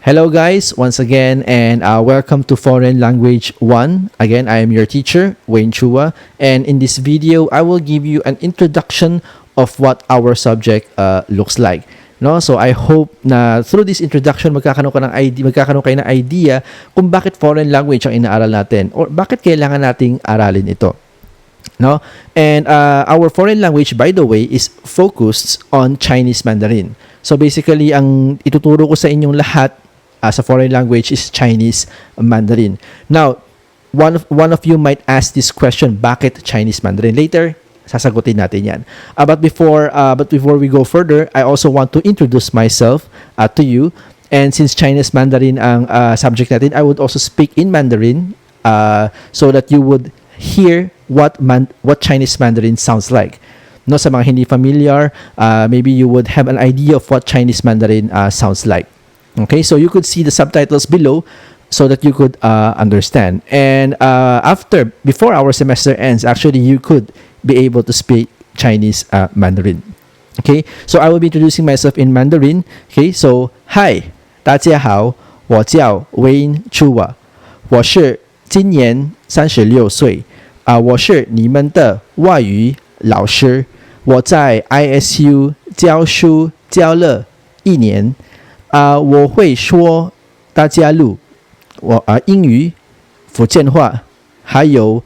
Hello guys, once again, and welcome to Foreign Language 1. Again, I am your teacher, Wayne Chua, and in this video, I will give you an introduction of what our subject looks like. No? So I hope na through this introduction, magkakaroon kayo ng idea kung bakit foreign language ang inaaral natin or bakit kailangan nating aralin ito. No? And our foreign language, by the way, is focused on Chinese Mandarin. So basically, ang ituturo ko sa inyong lahat sa foreign language is Chinese Mandarin. Now, one of you might ask this question, bakit Chinese Mandarin? Later, sasagutin natin yan. But before we go further, I also want to introduce myself to you. And since Chinese Mandarin ang subject natin, I would also speak in Mandarin so that you would hear what Chinese Mandarin sounds like. No, sa mga hindi familiar, maybe you would have an idea of what Chinese Mandarin sounds like. Okay, so you could see the subtitles below so that you could understand. And before our semester ends, actually, you could be able to speak Chinese Mandarin. Okay, so I will be introducing myself in Mandarin. Okay, so hi, 大家好，我叫 Wayne Chua， 我是今年36岁，我是你们的外语老师，我在 ISU 教书教了1年。我会说大家录英语、福建话，还有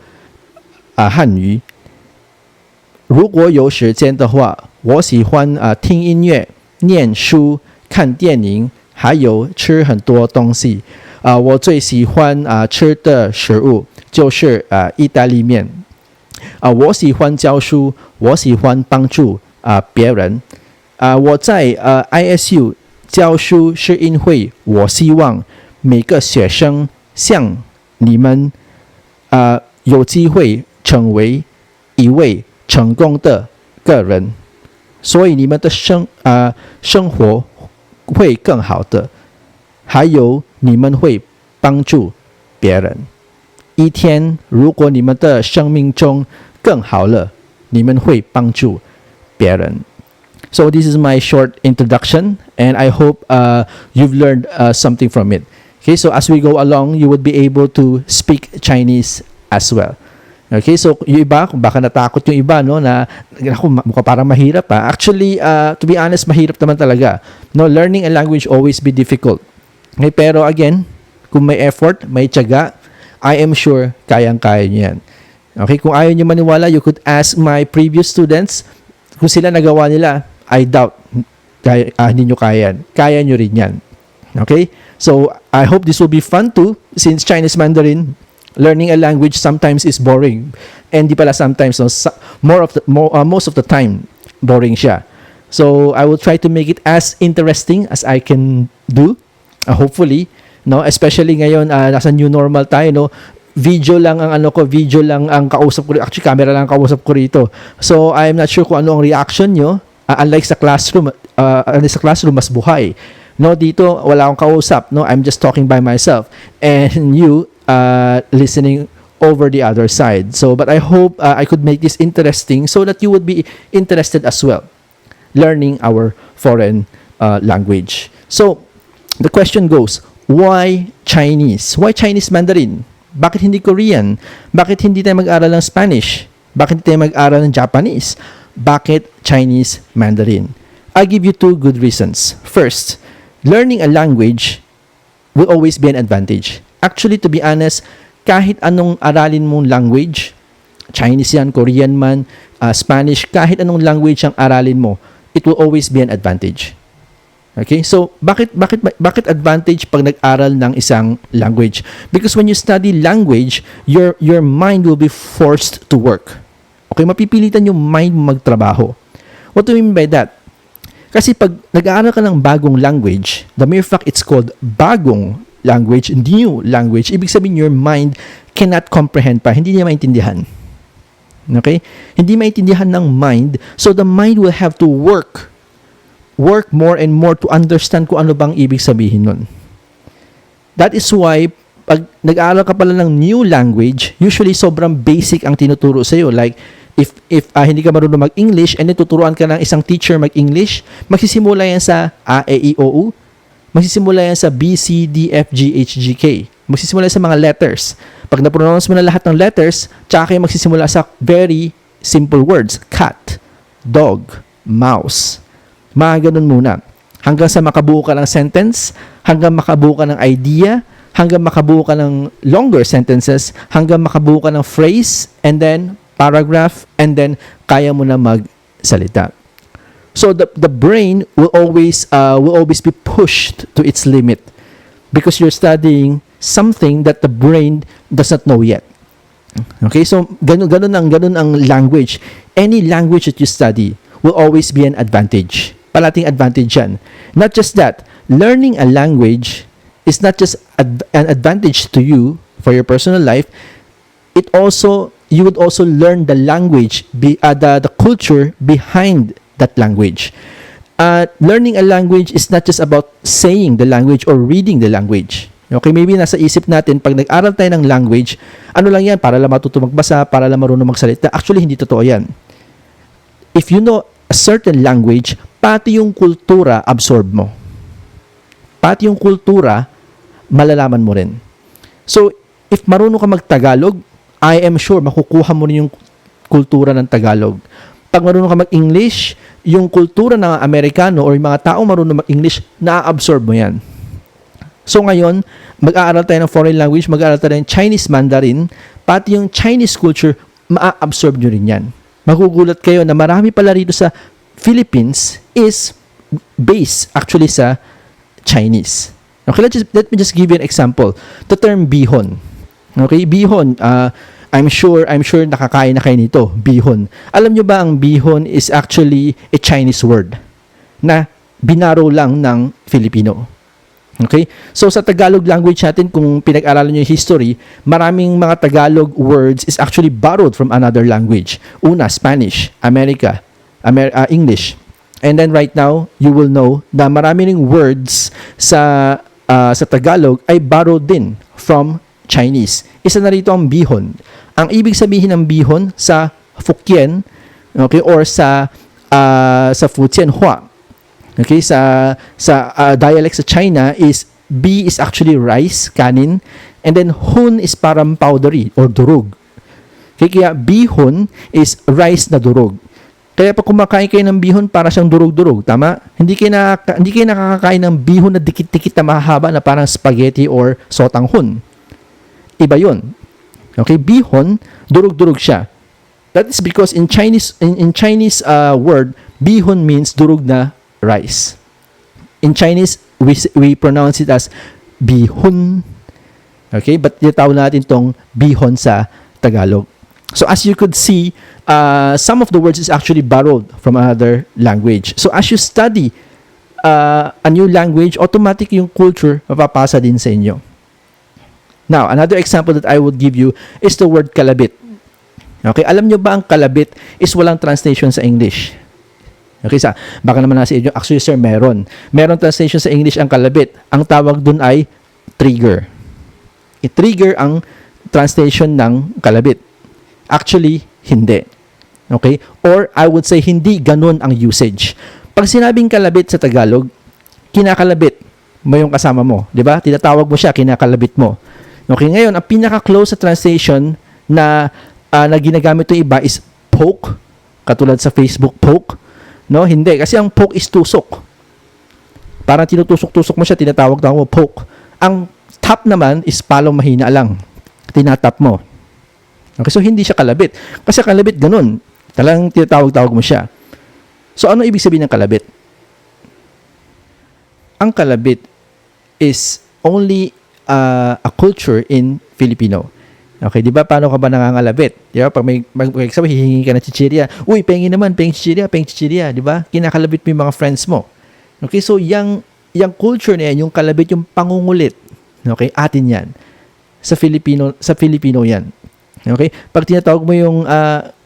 汉语。如果有时间的话，我喜欢听音乐、念书、看电影，还有吃很多东西。我最喜欢吃的食物就是意大利面。我喜欢教书，我喜欢帮助别人。我在ISU 教书是因为我希望每个学生像你们有机会成为一位成功的个人，所以你们的生活会更好的，还有你们会帮助别人。一天，如果你们的生命中更好了，你们会帮助别人。So this is my short introduction, and I hope you've learned something from it. Okay, so as we go along, you would be able to speak Chinese as well. Okay, so yung iba, kung baka natakot yung iba, no, na mukha parang mahirap pa. Actually, to be honest, mahirap naman talaga. No, learning a language always be difficult. Okay, pero again, kung may effort, may tiyaga, I am sure kayang-kaya nyo yan. Okay, kung ayaw nyo maniwala, you could ask my previous students kung sila nagawa nila. I doubt hindi nyo kaya. Kaya nyo rin yan. Okay? So, I hope this will be fun too, since Chinese Mandarin, learning a language sometimes is boring. And di pala sometimes, no, most of the time, boring siya. So, I will try to make it as interesting as I can do. Hopefully, no, especially ngayon, nasa new normal tayo, no, video lang ang kausap ko. Actually, camera lang ang kausap ko rito. So, I'm not sure kung ano ang reaction nyo. Unlike sa classroom, mas buhay. No, dito wala akong kausap. No, I'm just talking by myself, and you listening over the other side. So, but I hope I could make this interesting so that you would be interested as well, learning our foreign language. So, the question goes: why Chinese? Why Chinese Mandarin? Bakit hindi Korean? Bakit hindi tayo mag-aral ng Spanish? Bakit hindi tayo mag-aral ng Japanese? Bakit Chinese Mandarin? I'll give you 2 good reasons. First, learning a language will always be an advantage. Actually, to be honest, kahit anong aralin mong language, Chinese yan, Korean man, Spanish, kahit anong language ang aralin mo, it will always be an advantage. Okay? So, bakit advantage pag nag-aral ng isang language? Because when you study language, your mind will be forced to work. Okay, mapipilitan yung mind magtrabaho. What do you mean by that? Kasi pag nag-aaral ka ng bagong language, the mere fact it's called bagong language, new language, ibig sabihin your mind cannot comprehend pa, hindi niya maintindihan. Okay? Hindi maintindihan ng mind, so the mind will have to work more and more to understand kung ano bang ibig sabihin nun. That is why pag nag-aaral ka pala ng new language, usually sobrang basic ang tinuturo sa'yo. Like, if hindi ka marunong mag-English and then tuturuan ka ng isang teacher mag-English, magsisimula yan sa A, E, I, O, U. Magsisimula yan sa B, C, D, F, G, H, G, K. Magsisimula sa mga letters. Pag na-pronounce mo na lahat ng letters, tsaka kayo magsisimula sa very simple words. Cat, dog, mouse. Mga ganun muna. Hanggang sa makabuo ka ng sentence, hanggang makabuo ka ng idea, hanggang makabuo ka ng longer sentences, hanggang makabuo ka ng phrase, and then paragraph, and then kaya mo na magsalita. So the brain will always be pushed to its limit because you're studying something that the brain does not know yet. Okay, so ganun ang language. Any language that you study will always be an advantage. Palating advantage yan. Not just that, learning a language is not just an advantage to you for your personal life. You would also learn the language, the culture behind that language. Learning a language is not just about saying the language or reading the language. Okay, maybe nasa isip natin, pag nag-aral tayo ng language, ano lang yan, para lang matuto magbasa, para lang marunong magsalita. Actually, hindi totoo yan. If you know a certain language, pati yung kultura, absorb mo. Pati yung kultura, malalaman mo rin. So, if marunong ka mag-Tagalog, I am sure makukuha mo rin yung kultura ng Tagalog. Pag marunong ka mag-English, yung kultura ng Amerikano or yung mga tao marunong mag-English, na-absorb mo yan. So ngayon, mag-aaral tayo ng foreign language, mag-aaral tayo ng Chinese Mandarin, pati yung Chinese culture, ma-absorb nyo rin yan. Magugulat kayo na marami pala rito sa Philippines is based actually sa Chinese. Okay, let me just give you an example. The term bihon. Okay, bihon, I'm sure nakakain na kayo nito, bihon. Alam nyo ba ang bihon is actually a Chinese word na binaro lang ng Filipino. Okay? So sa Tagalog language natin, kung pinag-aralan nyo yung history, maraming mga Tagalog words is actually borrowed from another language. Una, Spanish, English. And then right now, you will know na maraming words sa Tagalog ay borrowed din from Chinese. Isa na rito ang bihon. Ang ibig sabihin ng bihon sa Fukien, okay, or sa Fujianhua, okay, sa dialect sa China is B is actually rice, kanin, and then hun is parang powdery or durog. Okay, kaya bihon is rice na durog. Kaya pag kumakain kayo ng bihon, para siyang durog-durog, tama? Hindi kayo nakakakain ng bihon na dikit-dikit na mahaba na parang spaghetti or sotanghon. Iba yun. Okay, bihon, durog-durog siya. That is because in Chinese word, bihon means durog na rice. In Chinese, we pronounce it as bihon. Okay, but tinatawag natin tong bihon sa Tagalog. So as you could see, some of the words is actually borrowed from another language. So as you study a new language, automatic yung culture mapapasa din sa inyo. Now, another example that I would give you is the word kalabit. Okay, alam nyo ba ang kalabit is walang translation sa English? Okay, baka naman nasa inyo, actually sir, meron translation sa English ang kalabit. Ang tawag dun ay trigger. I-trigger ang translation ng kalabit. Actually, hindi. Okay? Or I would say hindi ganun ang usage. Pag sinabing kalabit sa Tagalog, kinakalabit mo yung kasama mo, 'di ba? Tinatawag mo siya, kinakalabit mo. Okay, ngayon ang pinaka-close sa translation na ginagamit ng iba is poke, katulad sa Facebook poke. No, hindi kasi ang poke is tusok. Parang tinutusok-tusok mo siya, tinatawag mo poke. Ang tap naman is palong mahina lang. Tinatap mo. Okay, so hindi siya kalabit. Kasi kalabit ganun. Talagang tinatawag-tawag mo siya. So ano ibig sabihin ng kalabit? Ang kalabit is only a culture in Filipino. Okay, di ba? Paano ka ba nangangalabit? Di ba? Pag may example, hihingi ka ng chichirya. Uy, pengi chichirya, di ba? Kinakalabit mo yung mga friends mo. Okay, so yung culture na yan, yung kalabit, yung pangungulit. Okay, atin yan. Sa Filipino yan. Okay? Pag tinatawag mo yung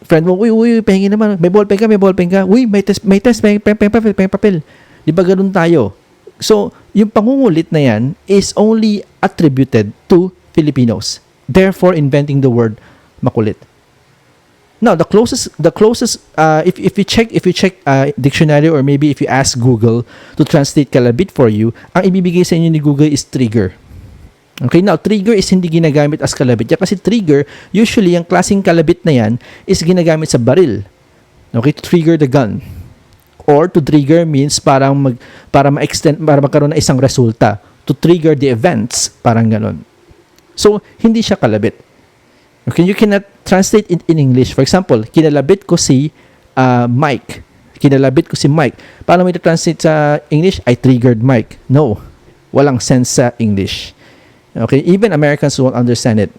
friend mo, uy, pengi naman. May ballpen ka. Uy, may test, papel. Di ba ganun tayo? So, yung pangungulit na yan is only attributed to Filipinos. Therefore, inventing the word makulit. Now, if you check dictionary, or maybe if you ask Google to translate kalabit for you, ang ibibigay sa inyo ni Google is trigger. Okay, now trigger is hindi ginagamit as kalabit. Yan kasi trigger, usually yung klaseng kalabit na yan is ginagamit sa baril. Okay, to trigger the gun. Or to trigger means para ma-extend, para magkaroon ng isang resulta. To trigger the events, parang ganon. So, hindi siya kalabit. Okay, you cannot translate it in English. For example, kinalabit ko si Mike. Kinalabit ko si Mike. Paano mo ito-translate sa English? I triggered Mike. No. Walang sense sa English. Okay, even Americans won't understand it.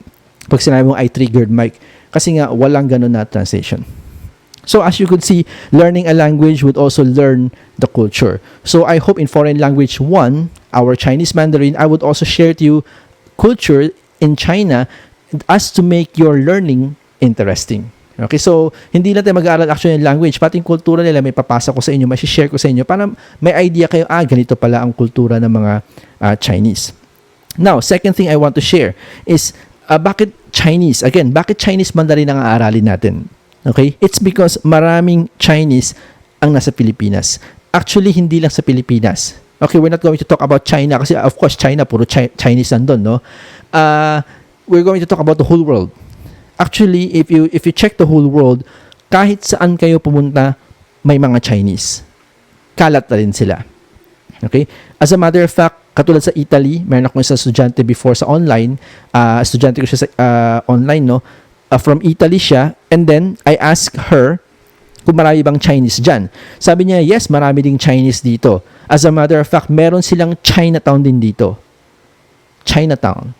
Pag sinabi mo, I triggered Mike. Kasi nga, walang ganun na translation. So, as you could see, learning a language would also learn the culture. So, I hope in Foreign Language 1, our Chinese Mandarin, I would also share to you culture in China as to make your learning interesting. Okay, so hindi lang tayo mag-aaral actually ng language, pati yung kultura nila may papasa ko sa inyo, may share ko sa inyo para may idea kayo, ganito pala ang kultura ng mga Chinese. Now, second thing I want to share is bakit Chinese? Again, bakit Chinese Mandarin ang aaralin natin? Okay, it's because maraming Chinese ang nasa Pilipinas. Actually, hindi lang sa Pilipinas. Okay, we're not going to talk about China kasi of course China puro Chinese nandun, no? We're going to talk about the whole world. Actually, if you check the whole world, kahit saan kayo pumunta, may mga Chinese. Kalat na rin sila. Okay? As a matter of fact, katulad sa Italy, meron akong isang estudyante before sa online, estudyante ko siya sa online, no? From Italy siya, and then I asked her kung marami bang Chinese dyan. Sabi niya, yes, marami ding Chinese dito. As a matter of fact, meron silang Chinatown din dito. Chinatown.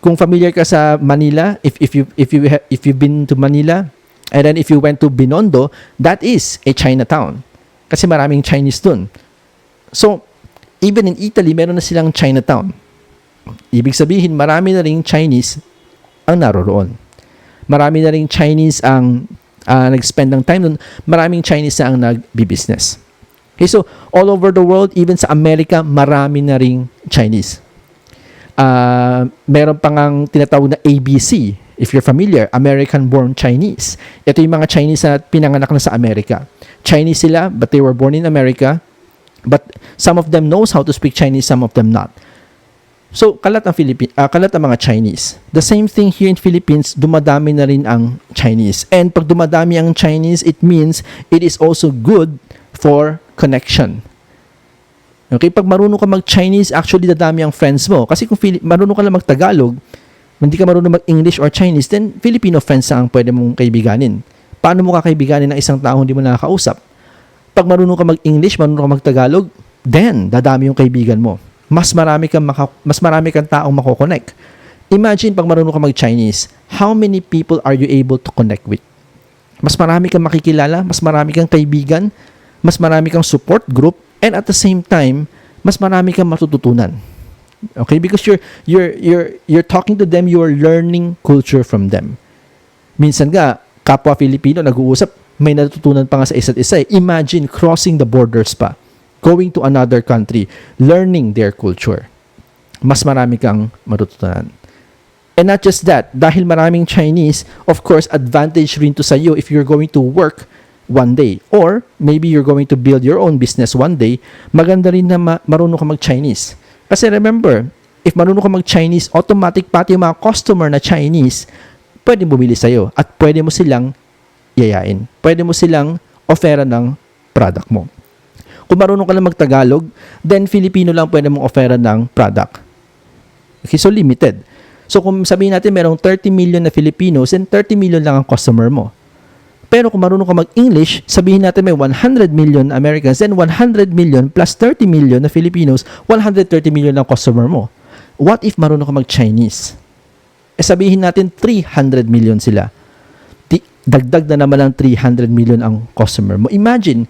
Kung familiar ka sa Manila, if you've been to Manila, and then if you went to Binondo, that is a Chinatown. Kasi maraming Chinese dun. So, even in Italy, meron na silang Chinatown. Ibig sabihin, marami na ring Chinese ang naroroon. Marami na ring Chinese ang nag-spend ng time dun. Maraming Chinese ang nag-business. Okay, so, all over the world, even sa Amerika, marami na ring Chinese. Meron pang ang tinatawag na ABC, if you're familiar, American-born Chinese. Ito yung mga Chinese na pinanganak na sa Amerika. Chinese sila, but they were born in America. But some of them knows how to speak Chinese, some of them not. So, kalat ang mga Chinese. The same thing here in Philippines, dumadami na rin ang Chinese. And pag dumadami ang Chinese, it means it is also good for connection. Okay, pag marunong ka mag-Chinese, actually dadami ang friends mo. Kasi kung marunong ka lang mag-Tagalog, hindi ka marunong mag-English or Chinese, then Filipino friends ang pwede mong kaibiganin. Paano mo kakaibiganin ng isang tao hindi mo nakakausap? Pag marunong ka mag-English, marunong ka mag-Tagalog, then dadami yung kaibigan mo. Mas marami kang taong mako-connect. Imagine pag marunong ka mag-Chinese, how many people are you able to connect with? Mas marami kang makikilala, mas marami kang kaibigan, mas marami kang support group, and at the same time, mas marami kang matututunan. Okay? Because you're talking to them, you are learning culture from them. Minsan nga, kapwa Filipino nag-uusap, may natutunan pa nga sa isa't isa. Imagine crossing the borders pa, going to another country, learning their culture. Mas marami kang matutunan. And not just that, dahil maraming Chinese, of course, advantage rin to sa iyo if you're going to work one day. Or, maybe you're going to build your own business one day, maganda rin na marunong ka mag-Chinese. Kasi remember, if marunong ka mag-Chinese, automatic pati yung mga customer na Chinese, pwede bumili sa'yo at pwede mo silang yayain. Pwede mo silang ofera ng product mo. Kung marunong ka lang mag-Tagalog, then Filipino lang pwede mong ofera ng product. Okay, so limited. So kung sabihin natin merong 30 million na Filipinos, then 30 million lang ang customer mo. Pero kung marunong ka mag-English, sabihin natin may 100 million Americans, then 100 million plus 30 million na Filipinos, 130 million ang customer mo. What if marunong ka mag-Chinese? Sabihin natin 300 million sila. Dagdag na naman ang 300 million ang customer mo. Imagine,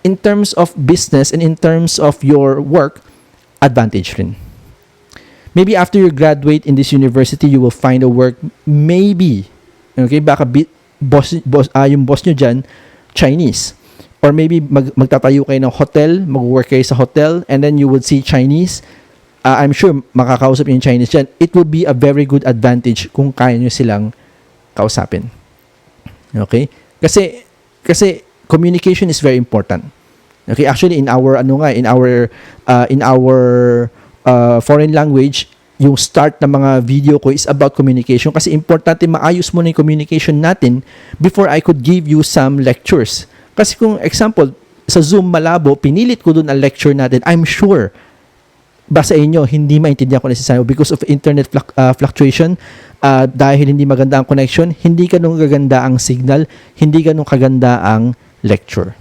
in terms of business and in terms of your work, advantage rin. Maybe after you graduate in this university, you will find a work, maybe, okay, baka yung boss nyo dyan, Chinese. Or maybe magtatayo kayo ng hotel, mag-work kayo sa hotel, and then you would see Chinese. I'm sure makakausap yung Chinese dyan. It will be a very good advantage kung kaya nyo silang kausapin. Okay? Kasi communication is very important. Okay, actually in our foreign language, yung start ng mga video ko is about communication kasi importante maayos muna yung communication natin before I could give you some lectures. Kasi kung example, sa Zoom malabo, pinilit ko dun ang lecture natin, I'm sure basa inyo, hindi maintindihan ko necessarily because of internet fluctuation, dahil hindi maganda ang connection, hindi ganun kaganda ang signal, hindi ganun kaganda ang lecture.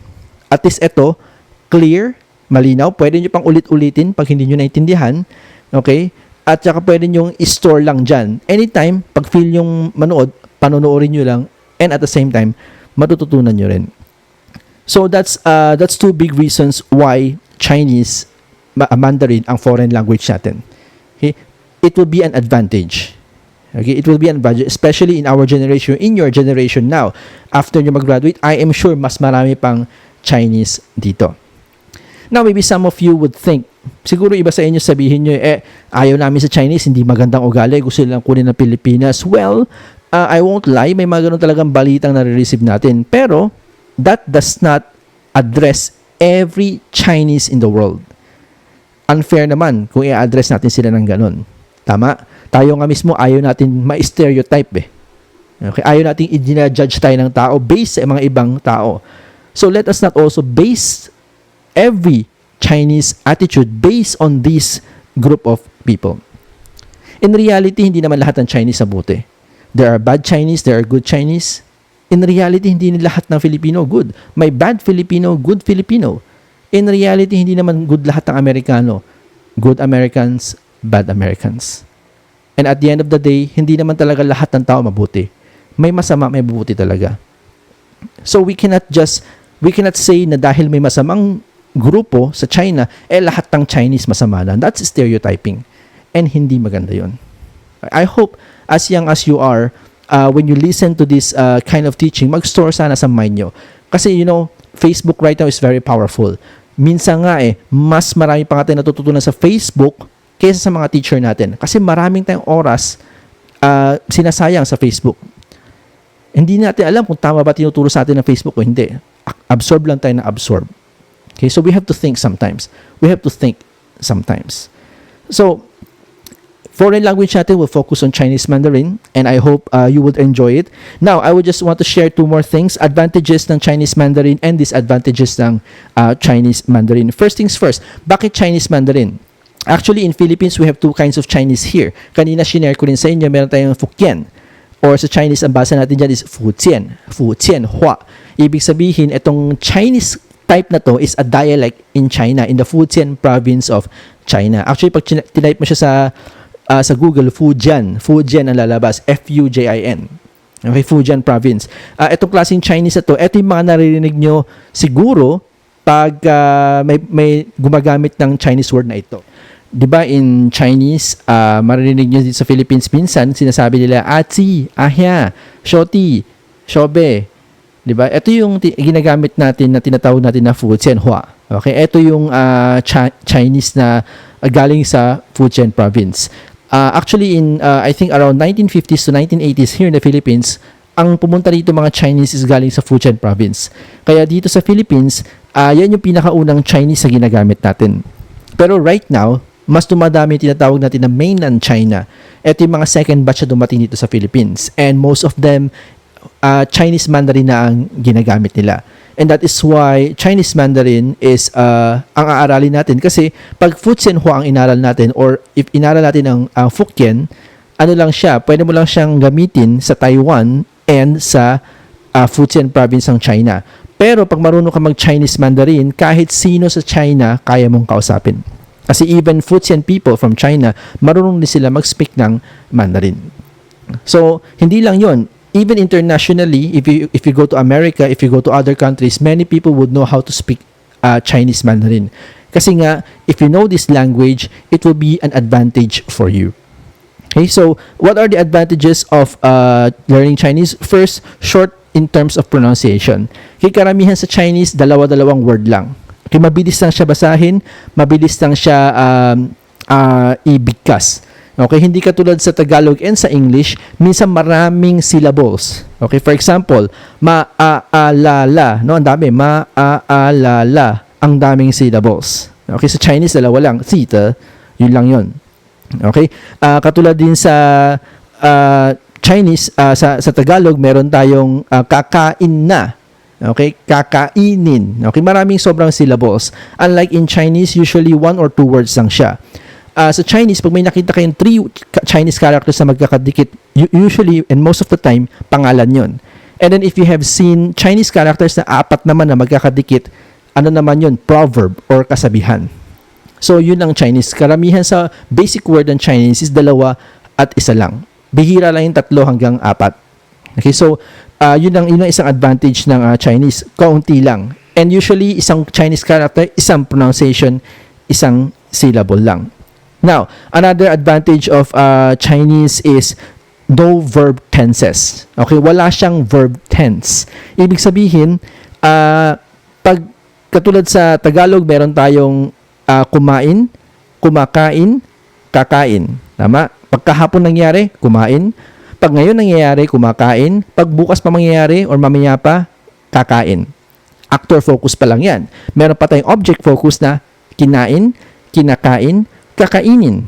At least ito, clear, malinaw, pwede nyo pang ulit-ulitin pag hindi nyo naintindihan, okay? At saka pwede nyo i-store lang dyan. Anytime, pag feel yung manood, panonoorin nyo lang, and at the same time, matututunan nyo rin. So that's two big reasons why Chinese Mandarin ang foreign language natin. Okay? It will be an advantage. Okay? It will be an advantage, especially in our generation, in your generation now. After nyo mag-graduate, I am sure mas marami pang Chinese dito. Now, maybe some of you would think, siguro iba sa inyo sabihin nyo, ayaw namin sa Chinese, hindi magandang ugali, gusto nilang kunin ng Pilipinas. Well, I won't lie, may mga ganun talagang balitang nare-receive natin. Pero, that does not address every Chinese in the world. Unfair naman kung i-address natin sila ng ganun. Tama? Tayo nga mismo, ayaw natin ma-stereotype eh. Okay? Ayaw natin i-judge tayo ng tao based sa mga ibang tao. So let us not also base every Chinese attitude based on this group of people. In reality, hindi naman lahat ng Chinese mabuti. There are bad Chinese, there are good Chinese. In reality, hindi lahat ng Filipino good. May bad Filipino, good Filipino. In reality, hindi naman good lahat ng Amerikano. Good Americans, bad Americans. And at the end of the day, hindi naman talaga lahat ng tao mabuti. May masama, may mabuti talaga. So we cannot say na dahil may masamang grupo sa China, lahat ng Chinese masama lang. That's stereotyping. And hindi maganda yun. I hope, as young as you are, when you listen to this kind of teaching, mag-store sana sa mind nyo. Kasi, Facebook right now is very powerful. Minsan nga mas marami pa nga tayo natututunan sa Facebook kaysa sa mga teacher natin. Kasi maraming tayong oras sinasayang sa Facebook. Hindi natin alam kung tama ba tinuturo sa atin ng Facebook o hindi. Absorb lang tayo na absorb. Okay, so we have to think sometimes. So, foreign language natin will focus on Chinese Mandarin, and I hope you would enjoy it. Now, I would just want to share two more things, advantages ng Chinese Mandarin and disadvantages ng Chinese Mandarin. First things first, bakit Chinese Mandarin? Actually, in Philippines, we have two kinds of Chinese here. Kanina, shinare ko rin sa inyo, meron tayong Fukien. Or sa Chinese, ang basa natin dyan is Fujian Hua. Ibig sabihin, itong Chinese type na to is a dialect in China, in the Fujian province of China. Actually, pag tinype mo siya sa Google, Fujian ang lalabas, F-U-J-I-N. Okay, Fujian province. Itong klaseng Chinese na to, ito yung mga naririnig nyo siguro pag may gumagamit ng Chinese word na ito. Diba in Chinese, maririnig nyo dito sa Philippines minsan, sinasabi nila, Aci, Ahya, Shoti, Shobe. Diba? Ito yung ginagamit natin na tinatawag natin na Fujian Hua. Okay? Ito yung Chinese na galing sa Fujian province. Actually, in I think around 1950s to 1980s here in the Philippines, ang pumunta dito mga Chinese is galing sa Fujian province. Kaya dito sa Philippines, yan yung pinakaunang Chinese na ginagamit natin. Pero right now, mas dumadami tinatawag natin na mainland China. Ito yung mga second batch na dumating dito sa Philippines. And most of them, Chinese Mandarin na ang ginagamit nila. And that is why Chinese Mandarin is ang aaralin natin. Kasi pag Fujian Hua ang inaral natin or if inaral natin ang Fukien, ano lang siya, pwede mo lang siyang gamitin sa Taiwan and sa Fujian province ng China. Pero pag marunong ka mag-Chinese Mandarin, kahit sino sa China, kaya mong kausapin. Kasi even Fujian people from China, marunong din sila mag-speak ng Mandarin. So, hindi lang yon. Even internationally, if you go to America, if you go to other countries, many people would know how to speak Chinese Mandarin. Kasi nga, if you know this language, it will be an advantage for you. Okay, so what are the advantages of learning Chinese? First, short in terms of pronunciation. Okay, karamihan sa Chinese, dalawa-dalawang word lang. Okay, mabilis lang siya basahin, mabilis lang siya ibigkas. Okay, hindi katulad sa Tagalog and sa English, minsan maraming syllables. Okay, for example, maalala, no, ang dami, maalala, ang daming syllables. Okay, sa Chinese dalawa lang, sita, yun lang yun. Okay, katulad din sa Chinese, sa Tagalog, meron tayong kakain na. Okay, kakainin. Okay, maraming sobrang syllables. Unlike in Chinese, usually 1 or 2 words lang siya. Sa Chinese, pag may nakita kayong 3 Chinese characters na magkakadikit, usually and most of the time, pangalan yun. And then if you have seen Chinese characters na 4 naman na magkakadikit, ano naman yun? Proverb or kasabihan. So, yun ang Chinese. Karamihan sa basic word ng Chinese is 2 at 1 lang. Bihira lang yung 3 hanggang 4. Okay, so, yun ang isang advantage ng Chinese. Kaunti lang. And usually, isang Chinese character, isang pronunciation, isang syllable lang. Now, another advantage of Chinese is no verb tenses. Okay, wala siyang verb tense. Ibig sabihin, pag katulad sa Tagalog, meron tayong kumain, kumakain, kakain. Tama? Pagkahapon nangyari, kumain. Pag ngayon nangyayari, kumakain. Pag bukas pa mangyayari or mamaya pa, kakain. Actor focus pa lang yan. Meron pa tayong object focus na kinain, kinakain, kakainin.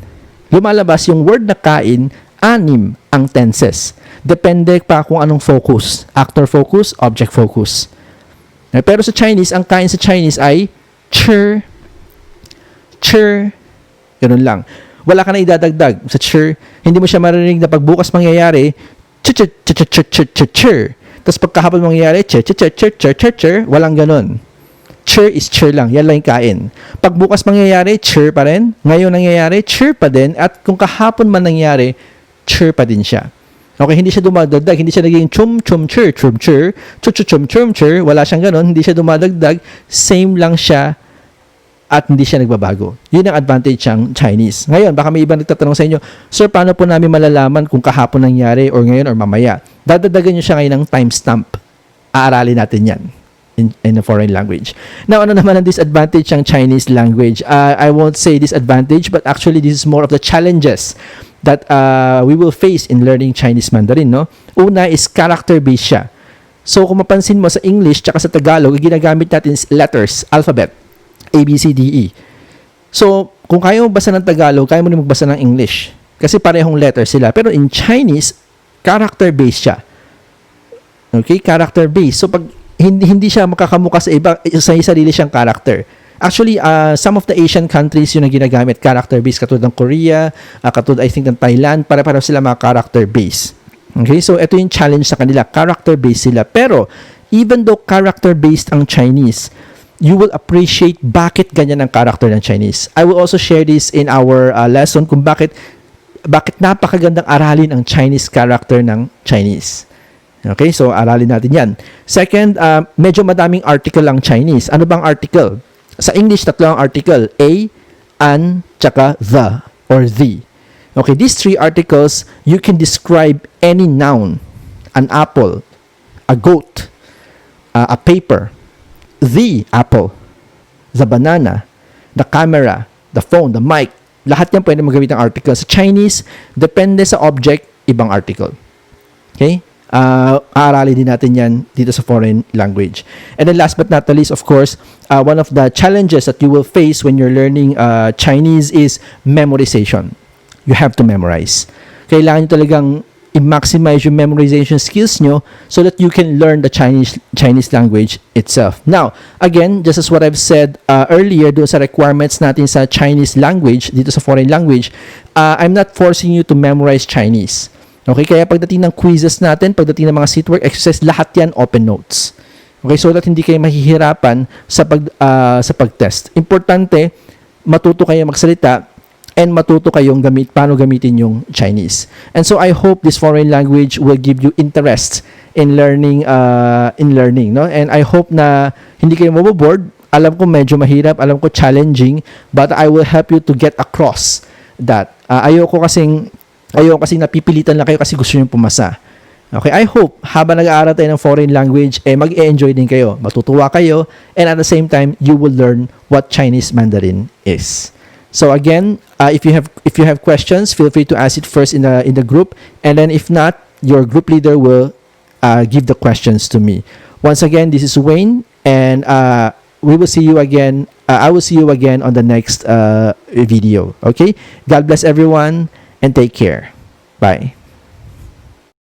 Lumalabas yung word na kain, 6 ang tenses. Depende pa kung anong focus. Actor focus, object focus. Pero sa Chinese, ang kain sa Chinese ay chir, chir, ganun lang. Wala ka na idadagdag sa chir. Hindi mo siya marinig na pagbukas mangyayari, chir, chir, chir, chir, chir, chir. Tapos pagkahapon mangyayari, chir, chir, chir, chir, chir, chir, chir. Walang ganun. Chir is chir lang. Yan lang yung kain. Pagbukas mangyayari, chir pa rin. Ngayon nangyayari, chir pa din. At kung kahapon man nangyari, chir pa din siya. Okay, hindi siya dumadagdag. Hindi siya naging chum, chum, chir, chum, chir, chum, chum, chum, chir. Wala siyang ganun. Hindi siya dumadagdag. Same lang siya at hindi siya nagbabago. Yun ang advantage ng Chinese. Ngayon, baka may ibang nagtatanong sa inyo, Sir, paano po namin malalaman kung kahapon nangyari or ngayon or mamaya? Dadagdagan nyo siya ngayon ng timestamp. Aaralin natin yan in a foreign language. Now, ano naman ang disadvantage ng Chinese language? I won't say disadvantage, but actually this is more of the challenges that we will face in learning Chinese Mandarin. No? Una is character-based siya. So, kung mapansin mo sa English tsaka sa Tagalog, ginagamit natin is letters, alphabet. A, B, C, D, E. So, kung kaya mo magbasa ng Tagalog, kaya mo rin magbasa ng English. Kasi parehong letters sila. Pero in Chinese, character-based siya. Okay? Character-based. So, pag hindi siya makakamukha sa iba, sa sarili siyang character. Actually, some of the Asian countries yun ang ginagamit, character-based. Katulad ng Korea, katulad, I think, ng Thailand, para-para sila mga character-based. Okay? So, ito yung challenge sa kanila. Character-based sila. Pero, even though character-based ang Chinese, you will appreciate bakit ganyan ang character ng Chinese. I will also share this in our lesson kung bakit napakagandang aralin ang Chinese character ng Chinese. Okay, so aralin natin yan. Second, medyo madaming article ang Chinese. Ano bang article? Sa English, 3 ang article. A, an, tsaka the or the. Okay, these 3 articles, you can describe any noun. An apple, a goat, a paper, the apple, the banana, the camera, the phone, the mic, lahat yan pwede magamit ng article. Sa Chinese, depende sa object, ibang article. Okay? Aaralin din natin yan dito sa foreign language. And then last but not the least, of course, one of the challenges that you will face when you're learning Chinese is memorization. You have to memorize. Kailangan nyo talagang i-maximize yung memorization skills nyo so that you can learn the Chinese language itself. Now, again, just as what I've said earlier doon sa requirements natin sa Chinese language, dito sa foreign language, I'm not forcing you to memorize Chinese. Okay, kaya pagdating ng quizzes natin, pagdating ng mga seatwork exercise, lahat yan open notes. Okay, so that hindi kayo mahihirapan sa pag-test. Importante, matuto kayo magsalita and matuto kayong paano gamitin yung Chinese. And so I hope this foreign language will give you interest in learning, no? And I hope na hindi kayo maboboard. Alam ko medyo mahirap, alam ko challenging, but I will help you to get across that. Ayoko kasing napipilitan lang kayo kasi gusto niyo pumasa. Okay, I hope habang nag-aaral tayo ng foreign language, mag-enjoy din kayo, matutuwa kayo, and at the same time, you will learn what Chinese Mandarin is. So again, if you have questions, feel free to ask it first in the group, and then if not, your group leader will give the questions to me. Once again, this is Wayne, and we will see you again. I will see you again on the next video. Okay. God bless everyone, and take care. Bye.